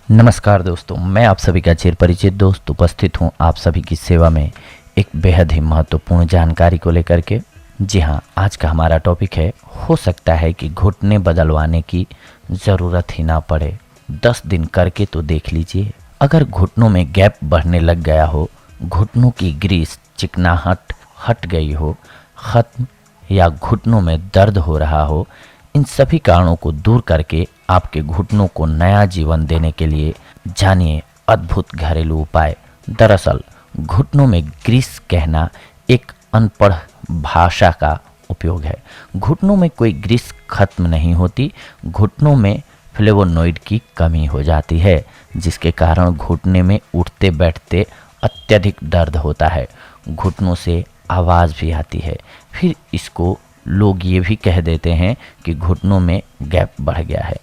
नमस्कार दोस्तों, मैं आप सभी का चिर परिचित दोस्त उपस्थित हूं आप सभी की सेवा में एक बेहद ही महत्वपूर्ण जानकारी को लेकर के। जी हां, आज का हमारा टॉपिक है, हो सकता है कि घुटने बदलवाने की ज़रूरत ही ना पड़े। 10 दिन करके तो देख लीजिए। अगर घुटनों में गैप बढ़ने लग गया हो, घुटनों की ग्रीस चिकनाहट हट गई हो, ख़त्म, या घुटनों में दर्द हो रहा हो, इन सभी कारणों को दूर करके आपके घुटनों को नया जीवन देने के लिए जानिए अद्भुत घरेलू उपाय। दरअसल घुटनों में ग्रीस कहना एक अनपढ़ भाषा का उपयोग है। घुटनों में कोई ग्रीस खत्म नहीं होती, घुटनों में फ्लेवोनोइड की कमी हो जाती है, जिसके कारण घुटने में उठते बैठते अत्यधिक दर्द होता है, घुटनों से आवाज़ भी आती है। फिर इसको लोग ये भी कह देते हैं कि घुटनों में गैप बढ़ गया है।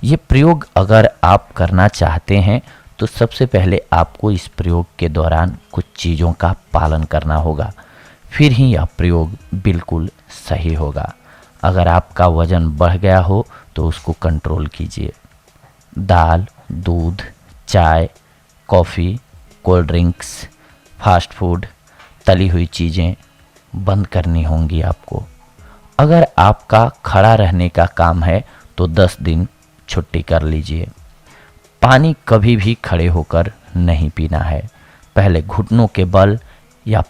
ये प्रयोग अगर आप करना चाहते हैं तो सबसे पहले आपको इस प्रयोग के दौरान कुछ चीज़ों का पालन करना होगा, फिर ही यह प्रयोग बिल्कुल सही होगा। अगर आपका वज़न बढ़ गया हो तो उसको कंट्रोल कीजिए। दाल, दूध, चाय, coffee, cold drinks, fast food, तली हुई चीज़ें बंद करनी होंगी आपको। अगर आपका खड़ा रहने का काम है तो 10 दिन छुट्टी कर लीजिए। पानी कभी भी खड़े होकर नहीं पीना है, पहले घुटनों के बल या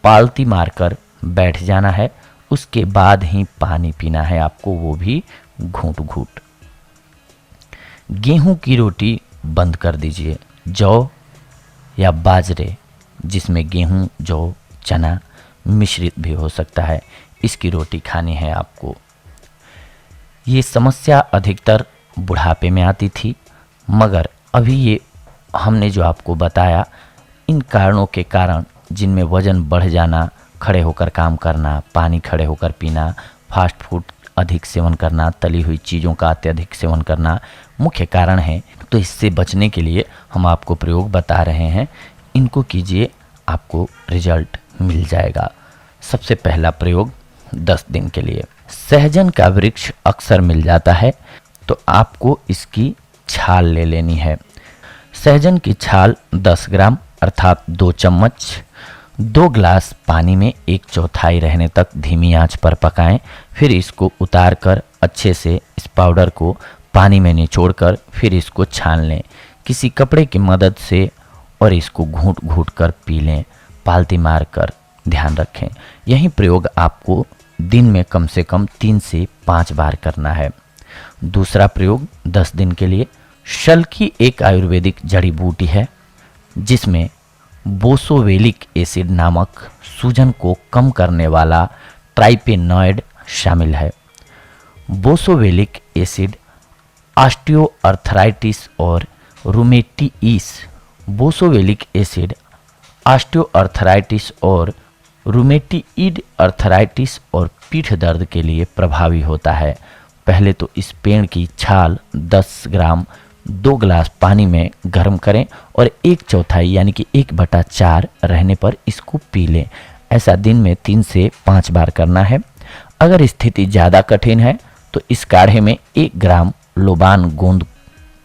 पालती मारकर बैठ जाना है, उसके बाद ही पानी पीना है आपको, वो भी घूंट घूंट। गेहूं की रोटी बंद कर दीजिए। जौ या बाजरे, जिसमें गेहूं, जौ, चना मिश्रित भी हो सकता है, इसकी रोटी खानी है आपको। ये समस्या अधिकतर बुढ़ापे में आती थी, मगर अभी ये हमने जो आपको बताया, इन कारणों के कारण, जिनमें वज़न बढ़ जाना, खड़े होकर काम करना, पानी खड़े होकर पीना, फास्ट फूड अधिक सेवन करना, तली हुई चीज़ों का अत्यधिक सेवन करना मुख्य कारण है। तो इससे बचने के लिए हम आपको प्रयोग बता रहे हैं, इनको कीजिए, आपको रिजल्ट मिल जाएगा। सबसे पहला प्रयोग 10 दिन के लिए, सहजन का वृक्ष अक्सर मिल जाता है तो आपको इसकी छाल ले लेनी है। सहजन की छाल 10 ग्राम अर्थात 2 चम्मच 2 ग्लास पानी में 1/4 रहने तक धीमी आंच पर पकाएं। फिर इसको उतार कर अच्छे से इस पाउडर को पानी में निचोड़कर फिर इसको छान लें किसी कपड़े की मदद से, और इसको घूंट घूंट कर पी लें, पालती मार कर। ध्यान रखें, यही प्रयोग आपको दिन में कम से कम 3 से 5 बार करना है। दूसरा प्रयोग 10 दिन के लिए, शल्की एक आयुर्वेदिक जड़ी बूटी है जिसमें बोसोवेलिक एसिड नामक सूजन को कम करने वाला ट्राइपेनॉइड शामिल है। बोसोवेलिक एसिड ऑस्टियोआर्थराइटिस और रूमेटिइस बोसोवेलिक एसिड ऑस्टियोआर्थराइटिस और रूमेटिइड अर्थराइटिस और पीठ दर्द के लिए प्रभावी होता है। पहले तो इस पेड़ की छाल 10 ग्राम 2 ग्लास पानी में गर्म करें और 1/4 यानी कि 1/4 रहने पर इसको पी लें। ऐसा दिन में 3 से 5 बार करना है। अगर स्थिति ज़्यादा कठिन है तो इस काढ़े में 1 ग्राम लोबान गोंद,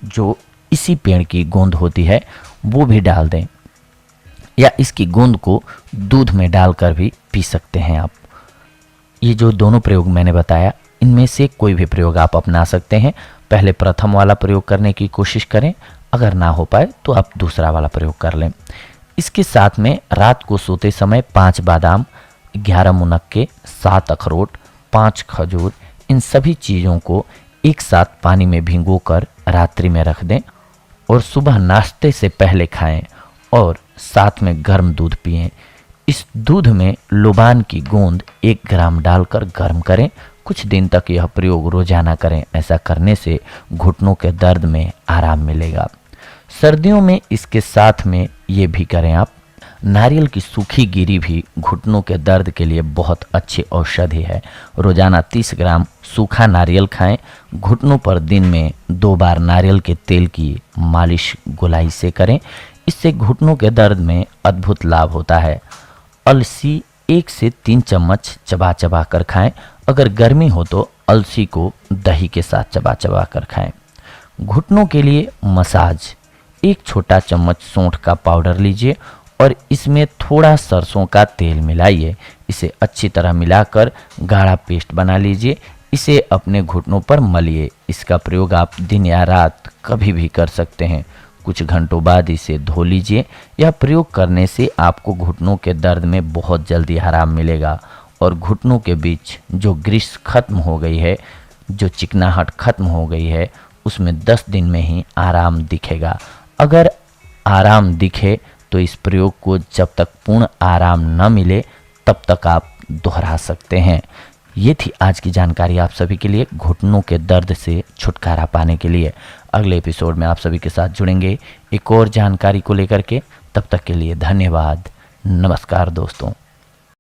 जो इसी पेड़ की गोंद होती है, वो भी डाल दें, या इसकी गोंद को दूध में डालकर भी पी सकते हैं आप। ये जो दोनों प्रयोग मैंने बताया, इनमें से कोई भी प्रयोग आप अपना सकते हैं। पहले प्रथम वाला प्रयोग करने की कोशिश करें, अगर ना हो पाए तो आप दूसरा वाला प्रयोग कर लें। इसके साथ में रात को सोते समय 5 बादाम, 11 मुनक्के, 7 अखरोट, 5 खजूर, इन सभी चीज़ों को एक साथ पानी में भिगोकर रात्रि में रख दें और सुबह नाश्ते से पहले खाएं और साथ में गर्म दूध पिएं। इस दूध में लोबान की गोंद 1 ग्राम डालकर गर्म करें। कुछ दिन तक यह प्रयोग रोजाना करें। ऐसा करने से घुटनों के दर्द में आराम मिलेगा। सर्दियों में इसके साथ में ये भी करें आप, नारियल की सूखी गिरी भी घुटनों के दर्द के लिए बहुत अच्छी औषधि है। रोजाना 30 ग्राम सूखा नारियल खाएं। घुटनों पर दिन में 2 बार नारियल के तेल की मालिश गोलाई से करें। इससे घुटनों के दर्द में अद्भुत लाभ होता है। अलसी 1 से 3 चम्मच चबा चबा कर खाएं। अगर गर्मी हो तो अलसी को दही के साथ चबा चबा कर खाएं। घुटनों के लिए मसाज, एक छोटा चम्मच सौंठ का पाउडर लीजिए और इसमें थोड़ा सरसों का तेल मिलाइए। इसे अच्छी तरह मिलाकर गाढ़ा पेस्ट बना लीजिए। इसे अपने घुटनों पर मलिए। इसका प्रयोग आप दिन या रात कभी भी कर सकते हैं। कुछ घंटों बाद इसे धो लीजिए। यह प्रयोग करने से आपको घुटनों के दर्द में बहुत जल्दी आराम मिलेगा और घुटनों के बीच जो ग्रीस खत्म हो गई है, जो चिकनाहट खत्म हो गई है, उसमें 10 दिन में ही आराम दिखेगा। अगर आराम दिखे तो इस प्रयोग को जब तक पूर्ण आराम न मिले तब तक आप दोहरा सकते हैं। ये थी आज की जानकारी आप सभी के लिए घुटनों के दर्द से छुटकारा पाने के लिए। अगले एपिसोड में आप सभी के साथ जुड़ेंगे एक और जानकारी को लेकर के। तब तक के लिए धन्यवाद। नमस्कार दोस्तों।